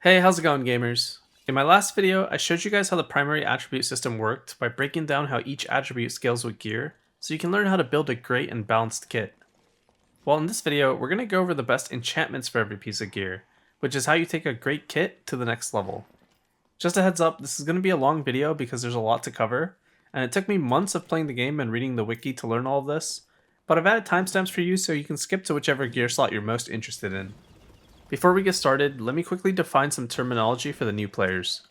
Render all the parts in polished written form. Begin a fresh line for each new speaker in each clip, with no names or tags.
Hey, how's it going, gamers? In my last video, I showed you guys how the primary attribute system worked by breaking down how each attribute scales with gear, so you can learn how to build a great and balanced kit. Well, in this video, we're going to go over the best enchantments for every piece of gear, which is how you take a great kit to the next level. Just a heads up, this is going to be a long video because there's a lot to cover, and it took me months of playing the game and reading the wiki to learn all of this, but I've added timestamps for you so you can skip to whichever gear slot you're most interested in. Before we get started, let me quickly define some terminology for the new players.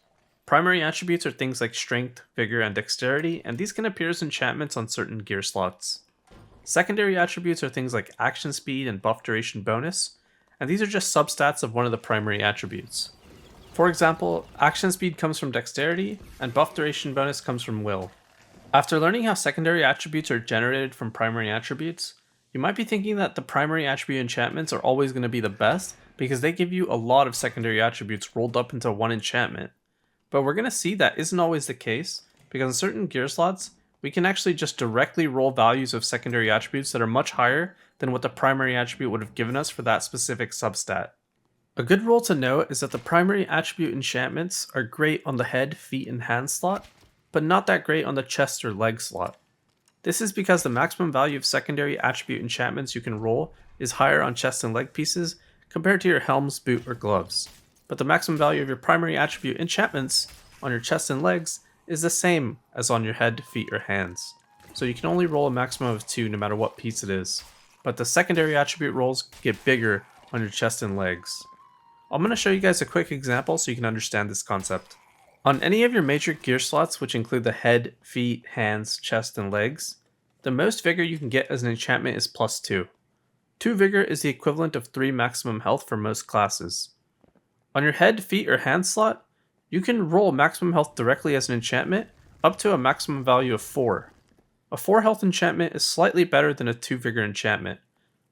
Primary attributes are things like strength, vigor, and dexterity, and these can appear as enchantments on certain gear slots. Secondary attributes are things like action speed and buff duration bonus, and these are just substats of one of the primary attributes. For example, action speed comes from dexterity, and buff duration bonus comes from will. After learning how secondary attributes are generated from primary attributes, you might be thinking that the primary attribute enchantments are always going to be the best, because they give you a lot of secondary attributes rolled up into one enchantment. But we're going to see that isn't always the case, because in certain gear slots, we can actually just directly roll values of secondary attributes that are much higher than what the primary attribute would have given us for that specific substat. A good rule to note is that the primary attribute enchantments are great on the head, feet, and hand slot, but not that great on the chest or leg slot. This is because the maximum value of secondary attribute enchantments you can roll is higher on chest and leg pieces compared to your helms, boot, or gloves. But the maximum value of your primary attribute enchantments on your chest and legs is the same as on your head, feet, or hands. So you can only roll a maximum of 2 no matter what piece it is. But the secondary attribute rolls get bigger on your chest and legs. I'm going to show you guys a quick example so you can understand this concept. On any of your major gear slots, which include the head, feet, hands, chest, and legs, the most vigor you can get as an enchantment is +2. 2 vigor is the equivalent of 3 maximum health for most classes. On your head, feet, or hand slot, you can roll maximum health directly as an enchantment up to a maximum value of 4. A 4 health enchantment is slightly better than a 2 vigor enchantment,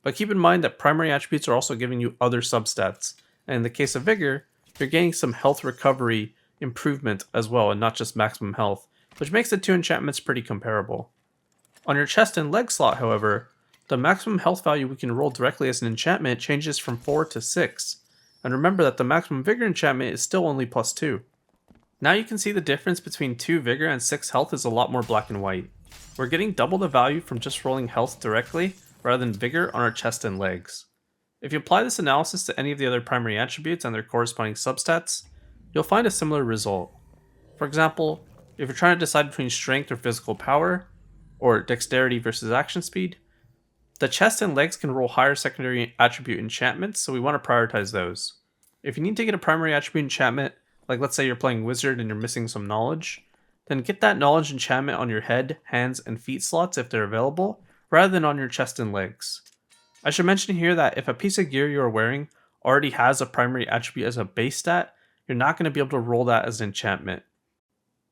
but keep in mind that primary attributes are also giving you other substats, and in the case of vigor, you're getting some health recovery improvement as well and not just maximum health, which makes the 2 enchantments pretty comparable. On your chest and leg slot, however, the maximum health value we can roll directly as an enchantment changes from 4 to 6, and remember that the maximum vigor enchantment is still only +2. Now you can see the difference between 2 vigor and 6 health is a lot more black and white. We're getting double the value from just rolling health directly rather than vigor on our chest and legs. If you apply this analysis to any of the other primary attributes and their corresponding substats, you'll find a similar result. For example, if you're trying to decide between strength or physical power, or dexterity versus action speed, the chest and legs can roll higher secondary attribute enchantments, so we want to prioritize those. If you need to get a primary attribute enchantment, like let's say you're playing wizard and you're missing some knowledge, then get that knowledge enchantment on your head, hands, and feet slots if they're available, rather than on your chest and legs. I should mention here that if a piece of gear you're wearing already has a primary attribute as a base stat, you're not going to be able to roll that as an enchantment.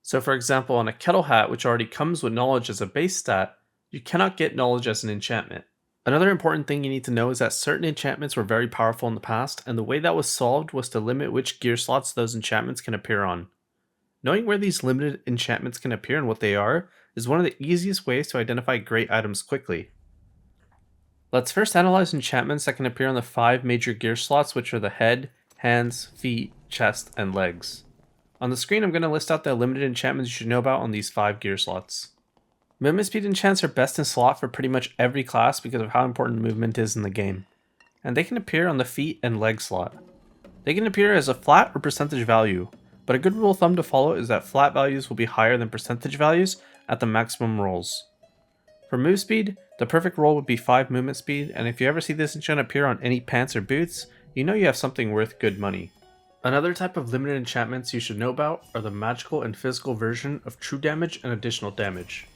So for example, on a kettle hat which already comes with knowledge as a base stat, you cannot get knowledge as an enchantment. Another important thing you need to know is that certain enchantments were very powerful in the past, and the way that was solved was to limit which gear slots those enchantments can appear on. Knowing where these limited enchantments can appear and what they are is one of the easiest ways to identify great items quickly. Let's first analyze enchantments that can appear on the 5 major gear slots, which are the head, hands, feet, chest, and legs. On the screen I'm going to list out the limited enchantments you should know about on these 5 gear slots. Movement speed enchants are best in slot for pretty much every class because of how important movement is in the game, and they can appear on the feet and leg slot. They can appear as a flat or percentage value, but a good rule of thumb to follow is that flat values will be higher than percentage values at the maximum rolls. For move speed, the perfect roll would be 5 movement speed, and if you ever see this enchant appear on any pants or boots, you know you have something worth good money. Another type of limited enchantments you should know about are the magical and physical version of true damage and additional damage.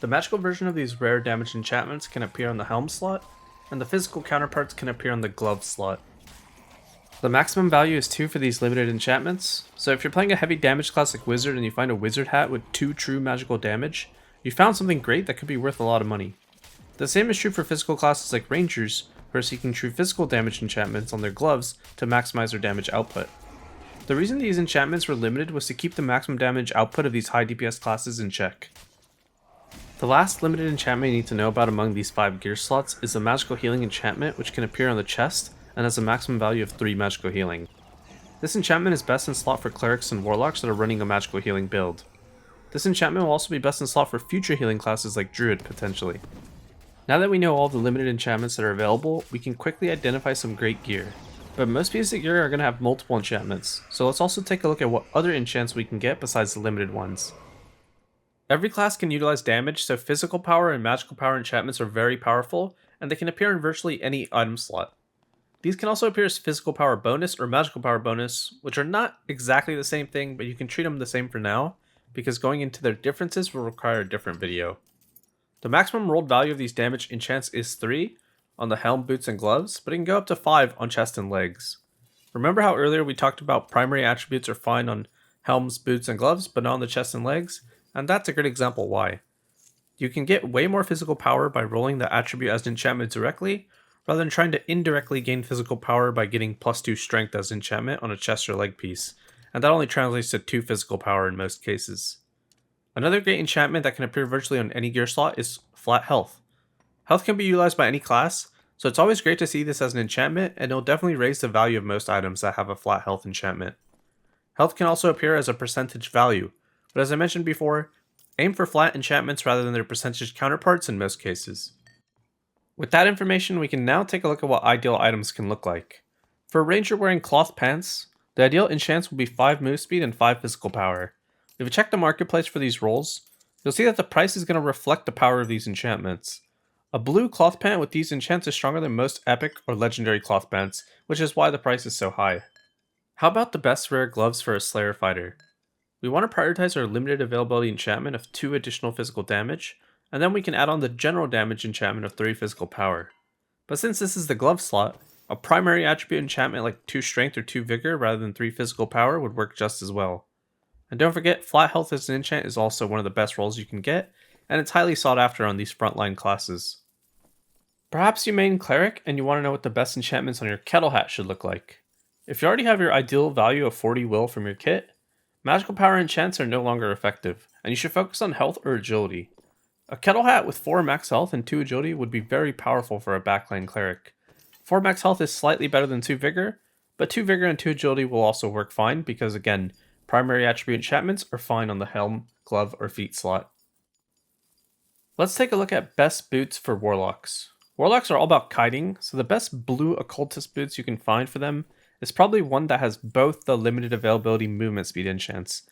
The magical version of these rare damage enchantments can appear on the helm slot, and the physical counterparts can appear on the glove slot. The maximum value is 2 for these limited enchantments, so if you're playing a heavy damage class like wizard and you find a wizard hat with 2 true magical damage, you found something great that could be worth a lot of money. The same is true for physical classes like rangers, who are seeking true physical damage enchantments on their gloves to maximize their damage output. The reason these enchantments were limited was to keep the maximum damage output of these high DPS classes in check. The last limited enchantment you need to know about among these 5 gear slots is the magical healing enchantment, which can appear on the chest and has a maximum value of 3 magical healing. This enchantment is best in slot for clerics and warlocks that are running a magical healing build. This enchantment will also be best in slot for future healing classes like druid potentially. Now that we know all the limited enchantments that are available, we can quickly identify some great gear. But most pieces of gear are going to have multiple enchantments, so let's also take a look at what other enchants we can get besides the limited ones. Every class can utilize damage, so physical power and magical power enchantments are very powerful, and they can appear in virtually any item slot. These can also appear as physical power bonus or magical power bonus, which are not exactly the same thing, but you can treat them the same for now, because going into their differences will require a different video. The maximum rolled value of these damage enchants is 3 on the Helm, boots, and gloves, but it can go up to 5 on chest and legs. Remember how earlier we talked about primary attributes are fine on helms, boots, and gloves, but not on the chest and legs? And that's a good example why. You can get way more physical power by rolling the attribute as an enchantment directly, rather than trying to indirectly gain physical power by getting +2 strength as enchantment on a chest or leg piece, and that only translates to 2 physical power in most cases. Another great enchantment that can appear virtually on any gear slot is flat health. Health can be utilized by any class, so it's always great to see this as an enchantment, and it'll definitely raise the value of most items that have a flat health enchantment. Health can also appear as a percentage value, but as I mentioned before, aim for flat enchantments rather than their percentage counterparts in most cases. With that information, we can now take a look at what ideal items can look like. For a ranger wearing cloth pants, the ideal enchants will be 5 move speed and 5 physical power. If you check the marketplace for these rolls, you'll see that the price is going to reflect the power of these enchantments. A blue cloth pant with these enchants is stronger than most epic or legendary cloth pants, which is why the price is so high. How about the best rare gloves for a Slayer fighter? We want to prioritize our limited availability enchantment of 2 additional physical damage, and then we can add on the general damage enchantment of 3 physical power. But since this is the glove slot, a primary attribute enchantment like 2 strength or 2 vigor rather than 3 physical power would work just as well. And don't forget, flat health as an enchant is also one of the best rolls you can get, and it's highly sought after on these frontline classes. Perhaps you main Cleric and you want to know what the best enchantments on your kettle hat should look like. If you already have your ideal value of 40 will from your kit, magical power enchants are no longer effective, and you should focus on health or agility. A kettle hat with 4 max health and 2 agility would be very powerful for a backline Cleric. 4 max health is slightly better than 2 vigor, but 2 vigor and 2 agility will also work fine because again, primary attribute enchantments are fine on the helm, glove, or feet slot. Let's take a look at best boots for warlocks. Warlocks are all about kiting, so the best blue occultist boots you can find for them is probably one that has both the limited availability movement speed enchants.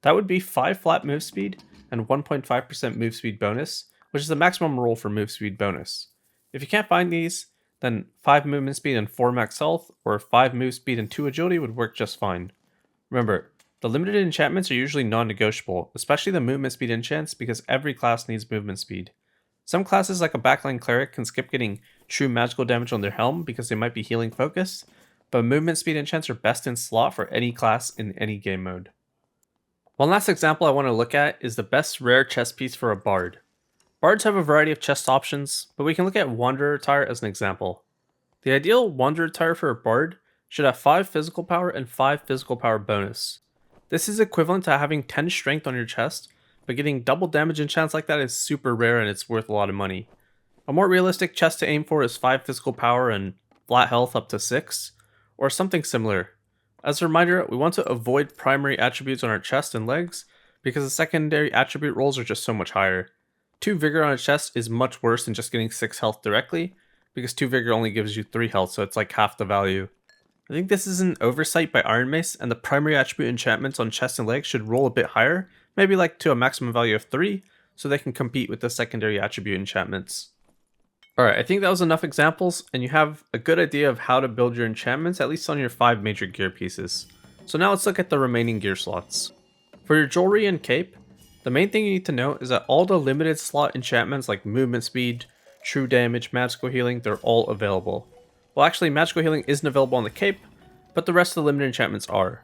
That would be 5 flat move speed and 1.5% move speed bonus, which is the maximum roll for move speed bonus. If you can't find these, then 5 movement speed and 4 max health, or 5 move speed and 2 agility would work just fine. Remember, the limited enchantments are usually non-negotiable, especially the movement speed enchants because every class needs movement speed. Some classes like a backline Cleric can skip getting true magical damage on their helm because they might be healing focused, but movement speed enchants are best in slot for any class in any game mode. One last example I want to look at is the best rare chest piece for a bard. Bards have a variety of chest options, but we can look at Wanderer attire as an example. The ideal Wanderer attire for a bard should have 5 physical power and 5 physical power bonus. This is equivalent to having 10 strength on your chest, but getting double damage enchants like that is super rare and it's worth a lot of money. A more realistic chest to aim for is 5 physical power and flat health up to 6, or something similar. As a reminder, we want to avoid primary attributes on our chest and legs because the secondary attribute rolls are just so much higher. 2 vigor on a chest is much worse than just getting 6 health directly, because 2 vigor only gives you 3 health, so it's like half the value. I think this is an oversight by Iron Mace, and the primary attribute enchantments on chest and legs should roll a bit higher, maybe like to a maximum value of 3, so they can compete with the secondary attribute enchantments. Alright, I think that was enough examples, and you have a good idea of how to build your enchantments, at least on your 5 major gear pieces. So now let's look at the remaining gear slots. For your jewelry and cape, the main thing you need to know is that all the limited slot enchantments like movement speed, true damage, magical healing, they're all available. Well, actually, magical healing isn't available on the cape, but the rest of the limited enchantments are.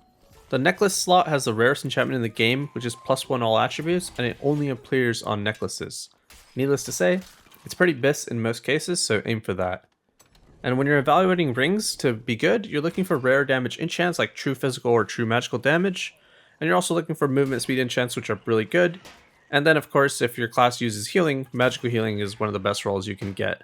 The necklace slot has the rarest enchantment in the game, which is +1 all attributes, and it only appears on necklaces. Needless to say, it's pretty bis in most cases, so aim for that. And when you're evaluating rings to be good, you're looking for rare damage enchants like true physical or true magical damage, and you're also looking for movement speed enchants, which are really good. And then of course, if your class uses healing, magical healing is one of the best rolls you can get.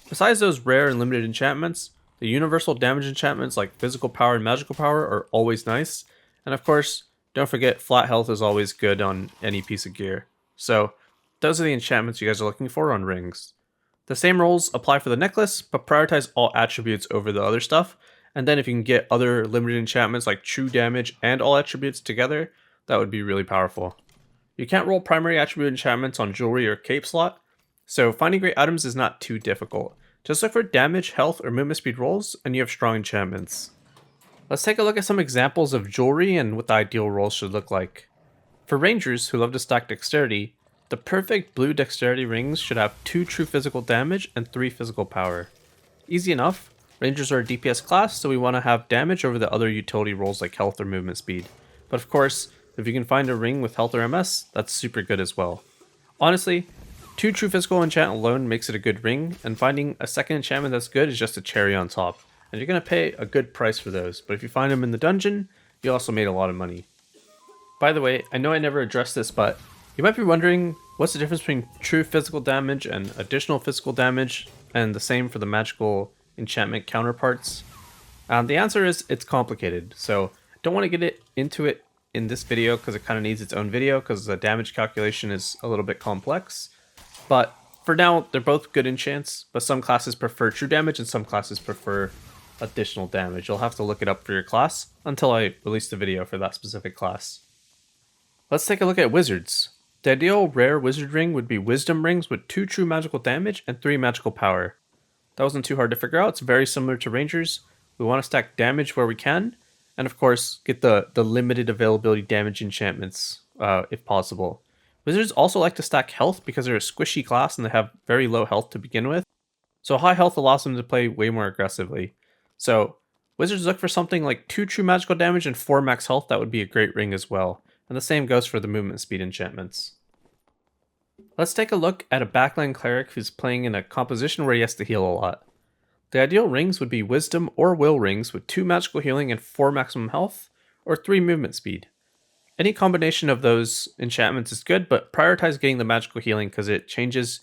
Besides those rare and limited enchantments, The universal damage enchantments like physical power and magical power are always nice. And of course, don't forget flat health is always good on any piece of gear. So those are the enchantments you guys are looking for on rings. The same rules apply for the necklace, but prioritize all attributes over the other stuff. And then if you can get other limited enchantments like true damage and all attributes together, that would be really powerful. You can't roll primary attribute enchantments on jewelry or cape slot, so finding great items is not too difficult. Just look for damage, health, or movement speed rolls, and you have strong enchantments. Let's take a look at some examples of jewelry and what the ideal rolls should look like. For rangers who love to stack dexterity, the perfect blue dexterity rings should have 2 true physical damage and 3 physical power. Easy enough, rangers are a DPS class, so we want to have damage over the other utility rolls like health or movement speed. But of course, if you can find a ring with health or MS, that's super good as well. Honestly, 2 true physical enchant alone makes it a good ring, and finding a second enchantment that's good is just a cherry on top. And you're going to pay a good price for those, but if you find them in the dungeon, you also made a lot of money. By the way, I know I never addressed this, but you might be wondering, what's the difference between true physical damage and additional physical damage, and the same for the magical enchantment counterparts? The answer is it's complicated, so don't want to get into it in this video because it kind of needs its own video because the damage calculation is a little bit complex. But for now, they're both good enchants, but some classes prefer true damage and some classes prefer additional damage. You'll have to look it up for your class until I release the video for that specific class. Let's take a look at wizards. The ideal rare wizard ring would be wisdom rings with 2 true magical damage and 3 magical power. That wasn't too hard to figure out. It's very similar to rangers. We want to stack damage where we can, and of course get the limited availability damage enchantments if possible. Wizards also like to stack health because they're a squishy class and they have very low health to begin with, so high health allows them to play way more aggressively. So wizards look for something like 2 true magical damage and 4 max health. That would be a great ring as well, and the same goes for the movement speed enchantments. Let's take a look at a backline cleric who's playing in a composition where he has to heal a lot. The ideal rings would be wisdom or will rings with 2 magical healing and 4 maximum health, or 3 movement speed. Any combination of those enchantments is good, but prioritize getting the magical healing because it changes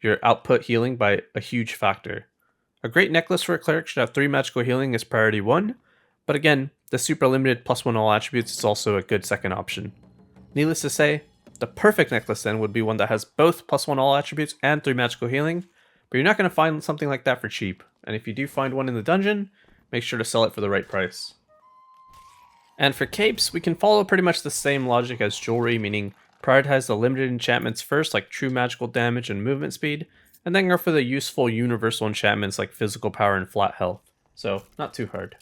your output healing by a huge factor. A great necklace for a cleric should have 3 magical healing as priority 1, but again, the super limited +1 all attributes is also a good second option. Needless to say, the perfect necklace then would be one that has both +1 all attributes and 3 magical healing, but you're not going to find something like that for cheap, and if you do find one in the dungeon, make sure to sell it for the right price. And for capes, we can follow pretty much the same logic as jewelry, meaning prioritize the limited enchantments first like true magical damage and movement speed, and then go for the useful universal enchantments like physical power and flat health. So, not too hard.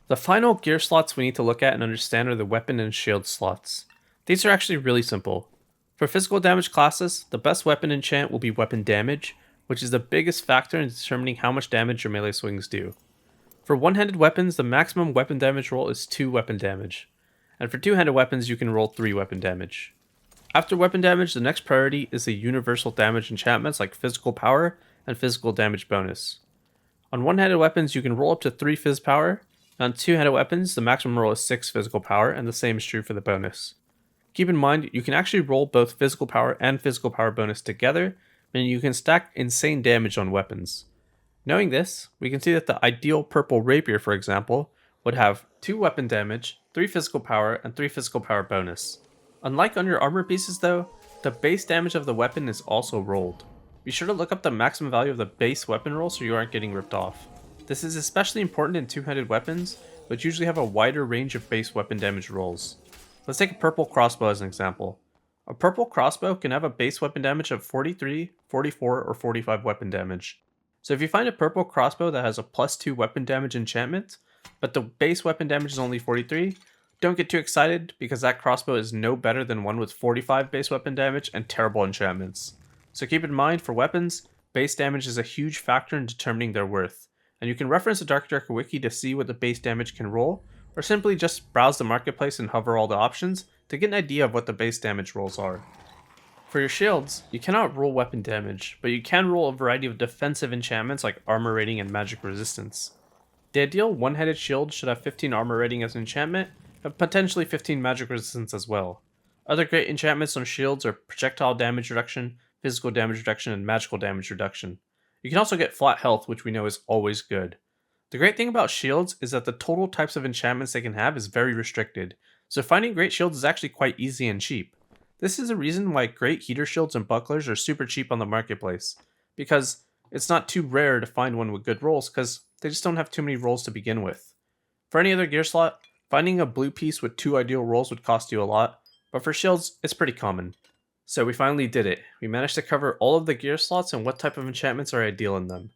The final gear slots we need to look at and understand are the weapon and shield slots. These are actually really simple. For physical damage classes, the best weapon enchant will be weapon damage, which is the biggest factor in determining how much damage your melee swings do. For one-handed weapons, the maximum weapon damage roll is 2 weapon damage, and for two-handed weapons you can roll 3 weapon damage. After weapon damage, the next priority is the universal damage enchantments like physical power and physical damage bonus. On one-handed weapons you can roll up to 3 phys power, and on two-handed weapons the maximum roll is 6 physical power, and the same is true for the bonus. Keep in mind, you can actually roll both physical power and physical power bonus together, meaning you can stack insane damage on weapons. Knowing this, we can see that the ideal purple rapier, for example, would have 2 weapon damage, 3 physical power, and 3 physical power bonus. Unlike on your armor pieces though, the base damage of the weapon is also rolled. Be sure to look up the maximum value of the base weapon roll so you aren't getting ripped off. This is especially important in two-handed weapons, which usually have a wider range of base weapon damage rolls. Let's take a purple crossbow as an example. A purple crossbow can have a base weapon damage of 43, 44, or 45 weapon damage. So if you find a purple crossbow that has a +2 weapon damage enchantment, but the base weapon damage is only 43, don't get too excited because that crossbow is no better than one with 45 base weapon damage and terrible enchantments. So keep in mind, for weapons, base damage is a huge factor in determining their worth, and you can reference the Dark Darker wiki to see what the base damage can roll, or simply just browse the marketplace and hover all the options to get an idea of what the base damage rolls are. For your shields, you cannot roll weapon damage, but you can roll a variety of defensive enchantments like armor rating and magic resistance. The ideal one-handed shield should have 15 armor rating as an enchantment, but potentially 15 magic resistance as well. Other great enchantments on shields are projectile damage reduction, physical damage reduction, and magical damage reduction. You can also get flat health, which we know is always good. The great thing about shields is that the total types of enchantments they can have is very restricted, so finding great shields is actually quite easy and cheap. This is a reason why great heater shields and bucklers are super cheap on the marketplace, because it's not too rare to find one with good rolls because they just don't have too many rolls to begin with. For any other gear slot, finding a blue piece with 2 ideal rolls would cost you a lot, but for shields, it's pretty common. So we finally did it. We managed to cover all of the gear slots and what type of enchantments are ideal in them.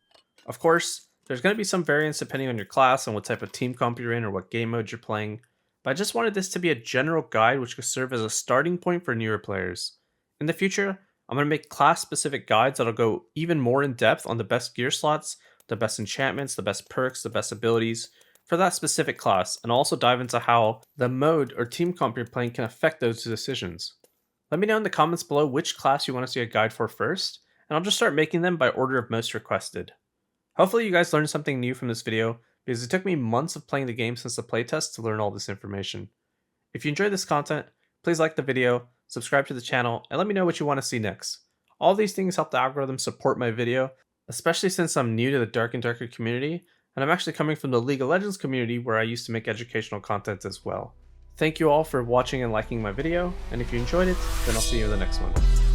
Of course, there's going to be some variance depending on your class and what type of team comp you're in or what game mode you're playing, but I just wanted this to be a general guide which could serve as a starting point for newer players. In the future, I'm going to make class-specific guides that'll go even more in depth on the best gear slots, the best enchantments, the best perks, the best abilities for that specific class, and also dive into how the mode or team comp you're playing can affect those decisions. Let me know in the comments below which class you want to see a guide for first, and I'll just start making them by order of most requested. Hopefully you guys learned something new from this video, because it took me months of playing the game since the playtest to learn all this information. If you enjoyed this content, please like the video, subscribe to the channel, and let me know what you want to see next. All these things help the algorithm support my video, especially since I'm new to the Dark and Darker community, and I'm actually coming from the League of Legends community where I used to make educational content as well. Thank you all for watching and liking my video, and if you enjoyed it, then I'll see you in the next one.